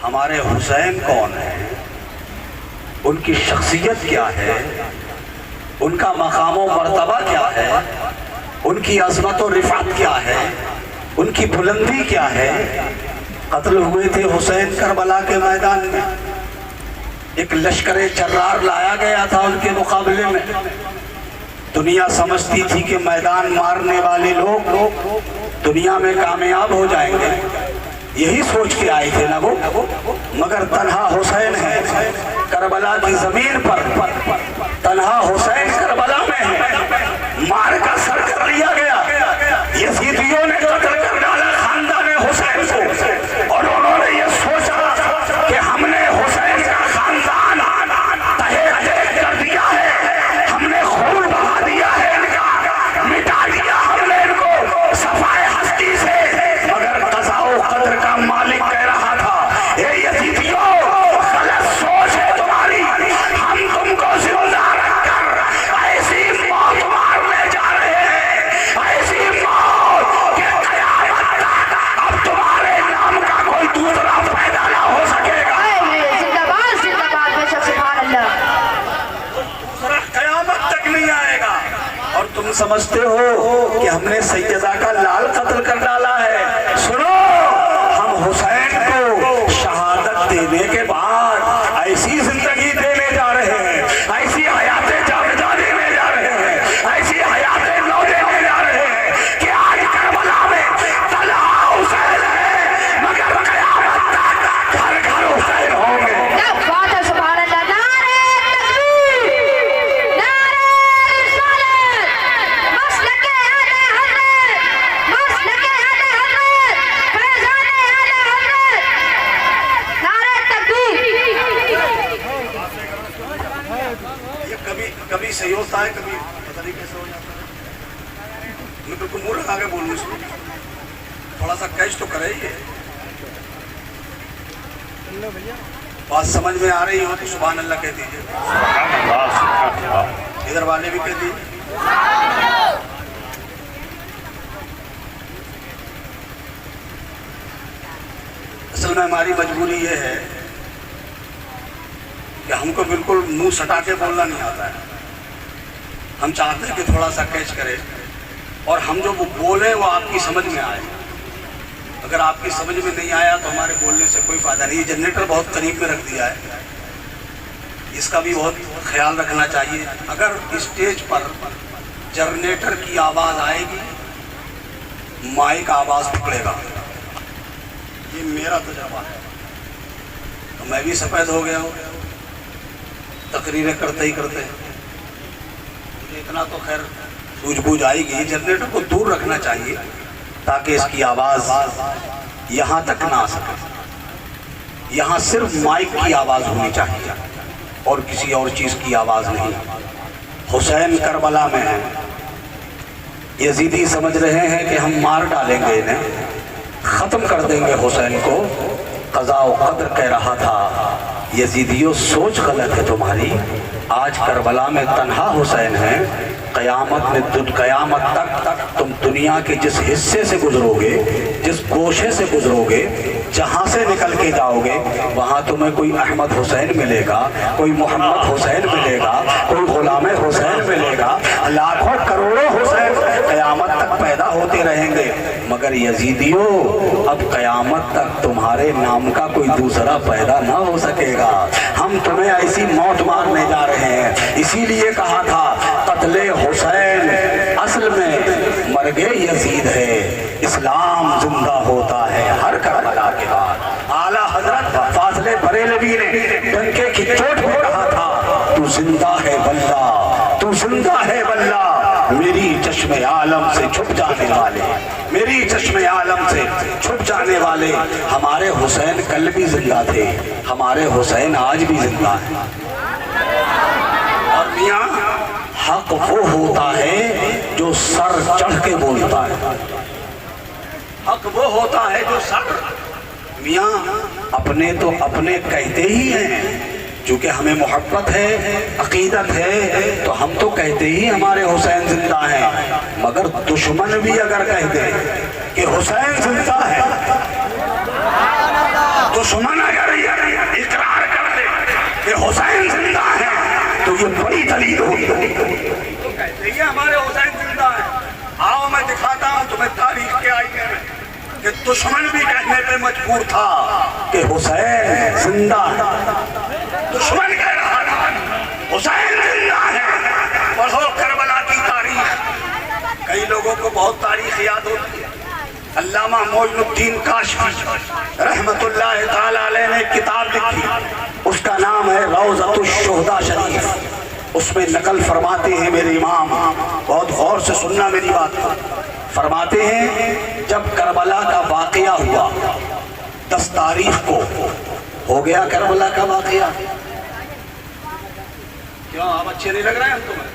ہمارے حسین کون ہیں، ان کی شخصیت کیا ہے، ان کا مقام و مرتبہ کیا ہے، ان کی عظمت و رفعت کیا ہے، ان کی بلندی کیا ہے۔ قتل ہوئے تھے حسین کربلا کے میدان میں، ایک لشکر جرار لایا گیا تھا ان کے مقابلے میں۔ دنیا سمجھتی تھی کہ میدان مارنے والے لوگ دنیا میں کامیاب ہو جائیں گے، یہی سوچ کے آئے تھے نا وہ، مگر تنہا حسین ہے کربلا کی زمین پر، تنہا حسین کربلا میں ہے، مار کا سر کر لیا گیا، یزیدیوں نے قتل کر ڈالا خاندان حسین کو، اور انہوں نے یہ سوچا کہ ہم نے حسین کا خاندان تہے تہے کر دیا ہے، ہم نے خون بہا دیا ہے ان کا، مٹا دیا ہم نے ان کو صفائے ہستی سے، مگر قضاء و قدر کا مالک کہہ رہا تھا اے یزیدیوں غلط سوچ ہے تمہاری، ہم تم کو زندہ رکھ کر ایسی موت مارنے جا رہے ہیں، ایسی موت کہ قیامت تک اب تمہارے نام کا کوئی دوسرا پیدا نہ ہو سکے گا۔ زندہ باد بے شک، سبحان اللہ۔ دوسرا قیامت تک نہیں آئے گا۔ اور تم سمجھتے ہو کہ ہم نے سیدہ کا لال قتل کر ڈالا ہے؟ سنو، ہم حسین کو شہادت دینے کے بعد ایسی زندگی دینے جا رہے ہیں، ایسی حیات جاویدہ دینے جا رہے ہیں، ایسی حیات نو دینے جا رہے ہیں کہ آج کربلا میں تنہا حسین ہے، مگر قیامت تک گھر گھر حسین ہوں گے۔ کیا بات ہے، سبحان اللہ۔ نعرہ تکبیر، نعرہ رسالت، مسلک اہل حضرت، مسلک اہل حضرت، فیضان اہل حضرت، نعرہ تکبیر۔ یہ کبھی صحیح ہوتا ہے، کبھی پتہ نہیں کیسے ہو جاتا ہے۔ میں بالکل منہ لگا کے بولوں، اس کو تھوڑا سا کیچ تو کرے یہ بات سمجھ میں آ رہی ہو تو سبحان اللہ کہہ دیجئے، ادھر والے بھی کہہ دیجئے۔ اصل میں ہماری مجبوری یہ ہے کہ ہم کو بالکل منہ سٹا کے بولنا نہیں آتا ہے، ہم چاہتے ہیں کہ تھوڑا سا کیچ کرے اور ہم جو وہ بولیں وہ آپ کی سمجھ میں آئے۔ اگر آپ کی سمجھ میں نہیں آیا تو ہمارے بولنے سے کوئی فائدہ نہیں۔ یہ جنریٹر بہت قریب میں رکھ دیا ہے، اس کا بھی بہت خیال رکھنا چاہیے۔ اگر اسٹیج پر جنریٹر کی آواز آئے گی، مائک آواز پکڑے گا، یہ میرا تجربہ ہے۔ تو میں بھی سفید ہو گیا ہوں تقریریں کرتے ہی کرتے، مجھے اتنا تو خیر سوجھ بوجھ آئے گی، جنریٹر کو دور رکھنا چاہیے تاکہ اس کی آواز یہاں تک نہ آ سکے۔ یہاں صرف مائک کی آواز ہونی چاہیے اور کسی اور چیز کی آواز نہیں۔ حسین کربلا میں ہے، یزیدی سمجھ رہے ہیں کہ ہم مار ڈالیں گے انہیں، ختم کر دیں گے حسین کو۔ قضاء و قدر کہہ رہا تھا یزیدیوں سوچ غلط ہے تمہاری، آج کربلا میں تنہا حسین ہے، قیامت تک تم دنیا کے جس حصے سے گزرو گے، جس گوشے سے گزرو گے، جہاں سے نکل کے جاؤ گے، وہاں تمہیں کوئی احمد حسین ملے گا، کوئی محمد حسین ملے گا، کوئی غلام حسین ملے گا، لاکھوں کروڑوں حسین قیامت تک پیدا ہوتے رہیں گے، مگر یزیدیوں اب قیامت تک تمہارے نام کا کوئی دوسرا پیدا نہ ہو سکے گا۔ ہم تمہیں ایسی موت مارنے جا رہے ہیں، اسی لیے کہا تھا قتل حسین اصل میں مرگ یزید ہے، اسلام زندہ ہوتا ہے ہر کربلا کے بعد۔ اعلیٰ حضرت فاضل بریلوی نے ڈنکے کی چوٹ پہ کہا تھا تو زندہ ہے واللہ، تو زندہ ہے واللہ، میری چشم عالم سے چھپ جانے والے، میری چشم عالم سے چھپ جانے والے۔ ہمارے حسین کل بھی زندہ تھے، ہمارے حسین آج بھی زندہ ہیں۔ اور میاں حق وہ ہوتا ہے جو سر چڑھ کے بولتا ہے، حق وہ ہوتا ہے جو سر، میاں اپنے تو اپنے کہتے ہی ہیں، چونکہ ہمیں محبت ہے، عقیدت ہے، تو ہم تو کہتے ہی ہمارے حسین زندہ ہیں، مگر دشمن بھی اگر کہتے کہ حسین زندہ ہے، دشمن اگر ذلیل ہوئی تو کہتے ہیں ہمارے حسین زندہ ہیں. آؤ میں دکھاتا ہوں تمہیں تاریخ کے آئینے میں کہ دشمن بھی کہنے پہ مجبور تھا کہ حسین زندہ ہے. دشمن کہہ رہا تھا حسین زندہ ہے. پڑھو کربلا کی تاریخ. کئی لوگوں کو بہت تاریخ یاد ہوتی ہے. علامہ معین الدین کاشفی رحمت اللہ تعالی علیہ نے کتاب لکھی, اس کا نام ہے روضۃ الشہداء شریف. اس میں نقل فرماتے ہیں میرے امام, بہت غور سے سننا میری بات. فرماتے ہیں جب کربلا کا واقعہ ہوا 10 تاریخ کو ہو گیا کربلا کا واقعہ. کیوں آپ اچھے نہیں لگ رہے ہیں ہم تمہیں؟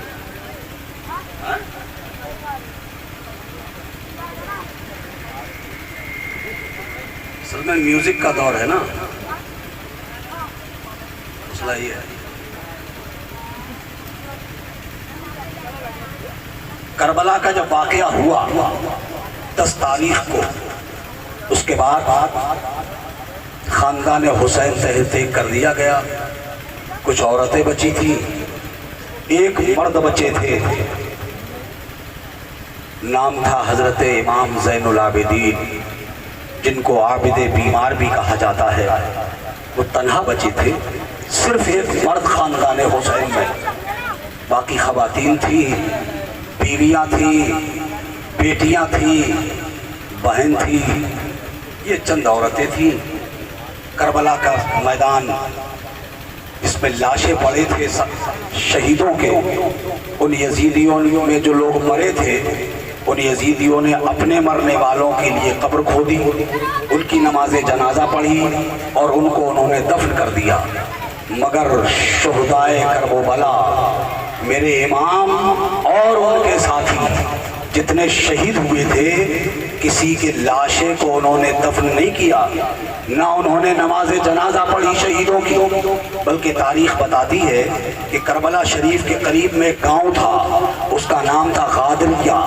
اصل میں میوزک کا دور ہے نا, مسئلہ یہ ہے. کربلا کا جب واقعہ ہوا 10 تاریخ کو, اس کے بعد خاندان حسین تہہ تیگ کر دیا گیا. کچھ عورتیں بچی تھیں, ایک مرد بچے تھے, نام تھا حضرت امام زین العابدین, جن کو عابد بیمار بھی کہا جاتا ہے. وہ تنہا بچے تھے, صرف ایک مرد خاندان حسین میں, باقی خواتین تھیں, بیویاں تھیں, بیٹیاں تھیں, بہن تھی. یہ چند عورتیں تھیں. کربلا کا میدان, اس میں لاشیں پڑے تھے شہیدوں کے. ان یزیدیوں میں جو لوگ مرے تھے, ان یزیدیوں نے اپنے مرنے والوں کے لیے قبر کھودی, ان کی نماز جنازہ پڑھی اور ان کو انہوں نے دفن کر دیا. مگر شہدائے کربلا, میرے امام اور ان کے ساتھی جتنے شہید ہوئے تھے, کسی کے لاشیں کو انہوں نے دفن نہیں کیا, نہ انہوں نے نماز جنازہ پڑھی شہیدوں کی. بلکہ تاریخ بتاتی ہے کہ کربلا شریف کے قریب میں ایک گاؤں تھا, اس کا نام تھا غادریہ.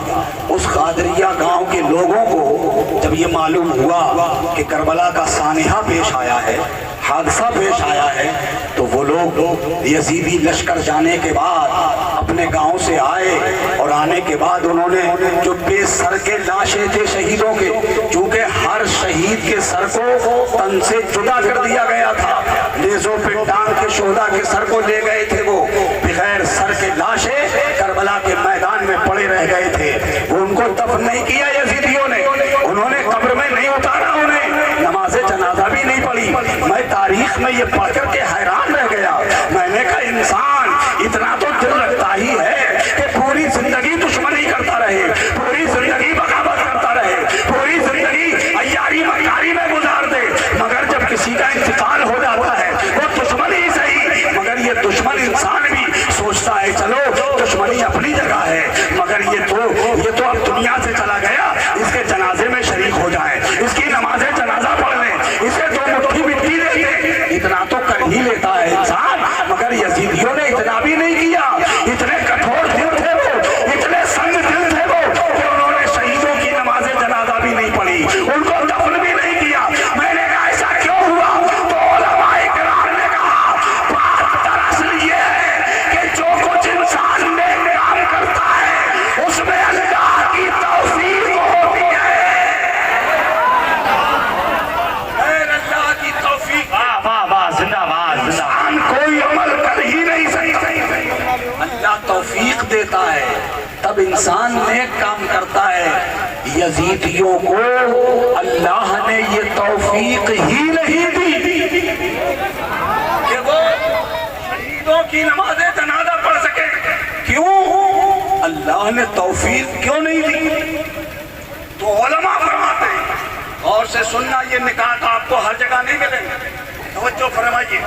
اس غادریہ گاؤں کے لوگوں کو جب یہ معلوم ہوا کہ کربلا کا سانحہ پیش آیا ہے, حادثہ پیش آیا ہے, تو وہ لوگ یزیدی لشکر جانے کے بعد اپنے گاؤں سے آئے, اور آنے کے بعد انہوں نے جو بے سر کے لاشیں تھے شہیدوں کے, چونکہ ہر شہید کے سر کو تن سے جدا کر دیا گیا تھا, نیزوں پہ ٹانگ کے شہداء کے سر کو لے گئے تھے, وہ بغیر سر کے لاشیں کربلا کے میدان میں پڑے رہ گئے تھے. وہ ان کو دفن نہیں کیا یزیدیوں نے, انہوں نے قبر میں نہیں اتارا, انہیں نماز جنازہ بھی نہیں پڑھی. میں تاریخ میں یہ پڑھ کر کے حیران رہ گیا. میں نے کہا انسان اتنا تو دل رکھتا ہی ہے کہ پوری زندگی دشمنی کرتا رہے, پوری زندگی بغاوت کرتا رہے, پوری زندگی عیاری مکاری میں گزار دے, مگر جب کسی کا انتقال ہو جاتا ہے وہ دشمن ہی صحیح, مگر یہ دشمن انسان بھی سوچتا ہے چلو دشمنی اپنی جگہ ہے, مگر یہ تو اب دنیا سے چلا گیا, اس کے جنازے میں شریک ہو جائے, اس کی نماز جنازہ پڑھ لیں, اسے 2 مٹھی مٹی دے دیں. اتنا تو کر ہی لیتا ہے انسان, مگر یزیدیوں نے اتنا بھی نہیں کیا. اتنے کٹھور دل تھے وہ, اتنے سنگ دل تھے وہ, کہ انہوں نے شہیدوں کی نماز جنازہ بھی نہیں پڑھی, ان کو دفن بھی نہیں کیا. میں نے کہا ایسا کیوں ہوا؟ تو علماء کرام نے کہا بات دراصل یہ ہے کہ جو کچھ انسان میں کام کرتا ہے اس میں اللہ کی توفیق ہوتی ہے. اللہ کی توفیق, انسان کوئی عمل کر ہی نہیں سکتا, اللہ توفیق دیتا ہے تب انسان نیک کام کرتا ہے. یزیدیوں کو اللہ نے یہ توفیق ہی نہیں دی کہ وہ شہیدوں کی نماز جنازہ پڑھ سکے. کیوں اللہ نے توفیق کیوں نہیں دی؟ تو علماء فرماتے ہیں, اور سے سننا, یہ نکات آپ کو ہر جگہ نہیں ملیں گے, توجہ فرمائیے.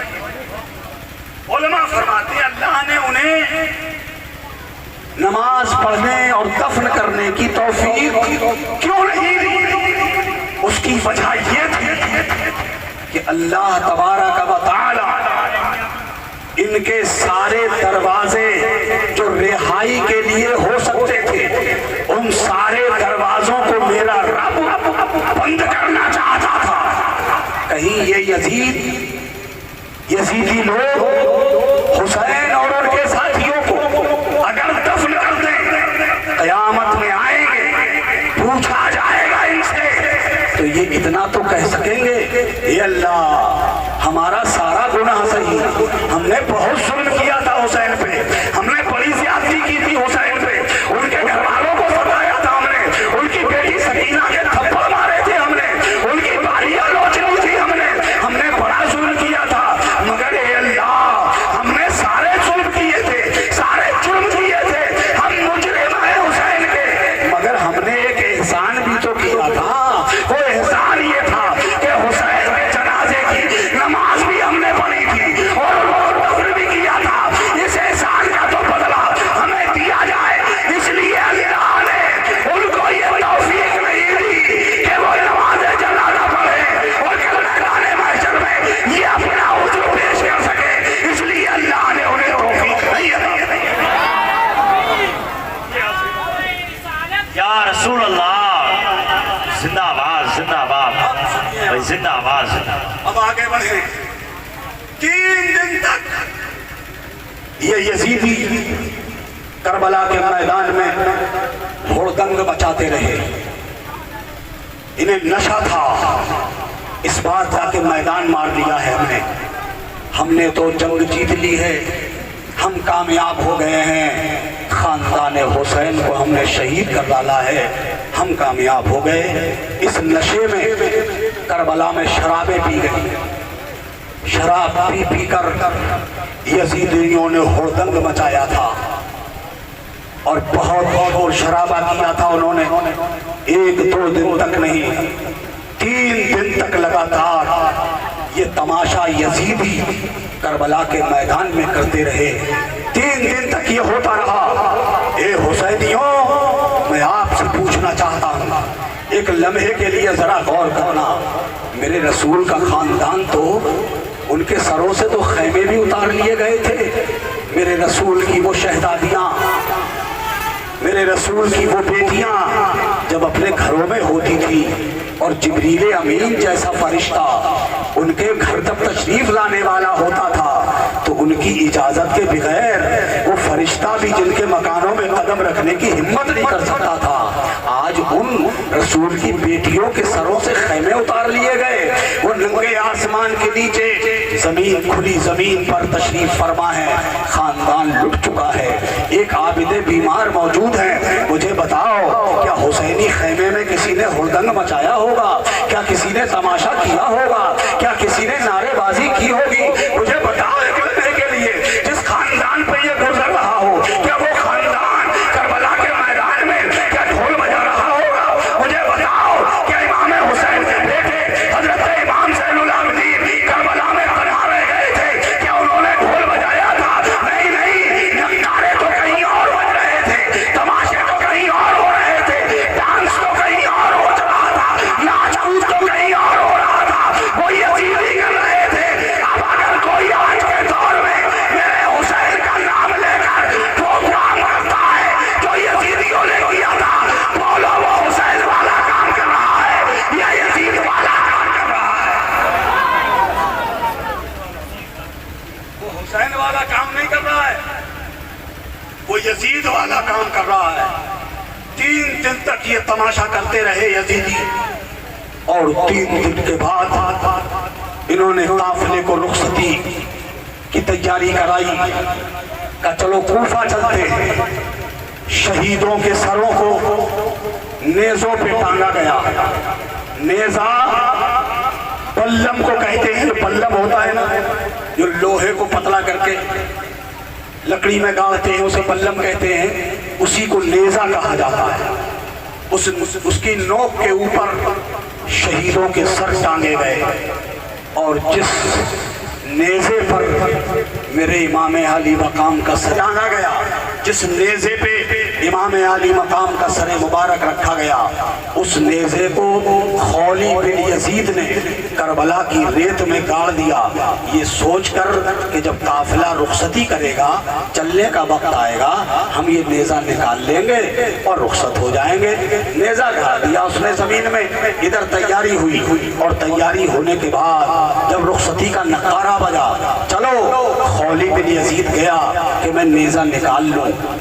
علماء فرماتے ہیں اللہ نے انہیں نماز پڑھنے اور دفن کرنے کی توفیق کیوں نہیں دی؟ اس کی وجہ یہ تھی کہ اللہ تبارک و تعالی ان کے سارے دروازے جو رہائی کے لیے ہو سکتے تھے, ان سارے دروازوں کو میرا رب بند کرنا چاہتا تھا. کہیں یہ یزیدی لوگ حسین اور ان کے ساتھیوں کو یہ اتنا تو کہہ سکیں گے اے اللہ ہمارا سارا گناہ صحیح، ہم نے بہت ظلم کیا تھا حسین پہ، ہم نے بڑی زیادتی کی تھی حسین پہ، ان کے گھر والوں کو ستایا تھا ہم نے، ان کی بیٹی سکینہ کے تھپڑ مارے تھے ہم نے، ان کی بالیاں لوچنی تھی ہم نے بڑا ظلم کیا تھا، مگر اے اللہ ہم نے سارے ظلم کیے تھے، سارے جرم کیے تھے، ہم مجرم ہیں حسین کے، مگر ہم نے ایک احسان بھی تو کیا تھا، وہ احسان یہ تھا کہ حسین کے جنازے کی نماز بھی ہم نے پڑھی تھی اور وہ دفن بھی کیا تھا، اس احسان کا تو بدلہ ہمیں دیا جائے، اس لیے اللہ نے ان کو یہ توفیق نہیں دی کہ وہ نماز جنازہ پڑھے اور کل میدان محشر میں یہ اپنا عذر پیش کر سکے، اس لیے اللہ نے انہیں توفیق نہیں دی۔ یا رسول اللہ زندہ آباد زندہ آباد بھائی زندہ آباد زندہ آباد۔ اب آگے بڑھیں، 3 دن تک یہ یزیدی کربلا کے میدان میں ہڑدنگ مچاتے رہے، انہیں نشہ تھا اس بار جا کے میدان مار لیا ہے ہم نے تو جنگ جیت لی ہے، ہم کامیاب ہو گئے ہیں، خاندان حسین کو ہم نے شہید کر ڈالا ہے، ہم کامیاب ہو گئے۔ اس نشے میں کربلا میں شرابیں پی گئی، شراب پی پی کر یزیدیوں نے ہڑدنگ مچایا تھا اور بہت شرابہ کیا تھا انہوں نے، 1-2 دن تک نہیں 3 دن تک لگاتار یہ تماشا یزیدی کربلا کے میدان میں کرتے رہے، 3 دن تک یہ ہوتا رہا۔ اے حسینیوں میں آپ سے پوچھنا چاہتا ہوں، ایک لمحے کے لیے ذرا غور کرنا، میرے رسول کا خاندان تو ان کے سروں سے تو خیمے بھی اتار لیے گئے تھے، میرے رسول کی وہ شہزادیاں، میرے رسول کی وہ بیٹیاں جب اپنے گھروں میں ہوتی تھی اور جبریل امین جیسا فرشتہ ان کے گھر تک تشریف لانے والا ہوتا تھا تو ان کی اجازت کے بغیر وہ فرشتہ بھی جن کے مکانوں میں قدم رکھنے کی ہمت نہیں کر سکتا تھا، آج ان رسول کی بیٹیوں کے سروں سے خیمے اتار لیے گئے، وہ ننگے آسمان کے نیچے زمین کھلی زمین پر تشریف فرما ہے، خاندان لٹ چکا ہے، ایک عابد بیمار موجود ہے، مجھے بتاؤ کیا حسینی خیمے میں کسی نے ہڑدنگ مچایا ہوگا؟ کیا کسی نے تماشا کیا ہوگا؟ کیا کسی نے نعرے بازی کی ہوگی؟ مجھے بتاؤ ایک لمحے کے لیے جس خاندان پہ یہ گزر رہا ہو کیا وہ خاندان کربلا کے میدان میں کیا ڈھول بجا رہا ہوگا؟ مجھے بتاؤ کیا امام حسین کے بیٹے حضرت امام زین العابدین کربلا میں تنہا رہ گئے تھے، کیا انہوں نے ڈھول بجایا تھا؟ نہیں، نعرے تو کہیں اور بج رہے تھے، تماشے تو کہیں اور ہو رہے تھے، ڈانس تو کہیں اور ہو رہا تھا، ناچ کود تو کہیں اور ہو رہا تھا، وہ یزیدی کر رہے تھے۔ اب اگر کوئی آج کے دور میں میرے حسین کا نام لے کر پروگرام کرتا ہے جو یزیدیوں نے کیا تھا، بولو وہ حسین والا کام کر رہا ہے یا یزید والا کام کر رہا ہے؟ وہ حسین والا کام نہیں کر رہا ہے، وہ یزید والا کام کر رہا ہے۔ 3 دن تک یہ تماشا کرتے رہے یزیدی اور 3 دن کے بعد انہوں نے قافلے کو رخصتی کی تیاری کرائی، کہا چلو کوفہ چلتے ہیں، شہیدوں کے سروں کو نیزوں پہ ٹانگا گیا، نیزہ پلم کو کہتے ہیں، پلم ہوتا ہے نا جو لوہے کو پتلا کر کے لکڑی میں گاڑتے ہیں اسے پلم کہتے ہیں، اسی کو نیزہ کہا جاتا ہے، اس کی نوک کے اوپر شہیدوں کے سر ٹانگے گئے اور جس نیزے پر میرے امام علی مقام کا سر ٹانگا گیا، جس نیزے پہ امام علی مقام کا سر مبارک رکھا گیا، اس نیزے کو خولی بن یزید نے کربلا کی ریت میں گاڑ دیا، یہ سوچ کر کہ جب قافلہ رخصتی کرے گا، چلنے کا وقت آئے گا، ہم یہ نیزہ نکال لیں گے اور رخصت ہو جائیں گے۔ نیزہ گاڑ دیا اس نے زمین میں، ادھر تیاری ہوئی اور تیاری ہونے کے بعد جب رخصتی کا نقارہ بجا، چلو خولی بن یزید گیا کہ میں نیزہ نکال لوں،